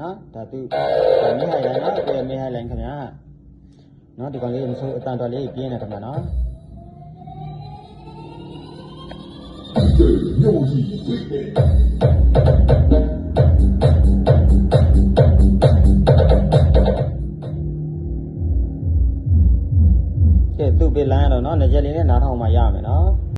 နော်ဒါသူမေးဟိုင်လိုင်းနော်ကိုမေးဟိုင်လိုင်းခင်ဗျာနော်ဒီကောင်လေးမဆိုးအတန်တော်လေးပြင်းနေခင်ဗျာနော်ကဲသူ့ပေးလိုင်းရတော့နော်နေချက်လေးနဲ့နားထောင်မှရမယ်နော်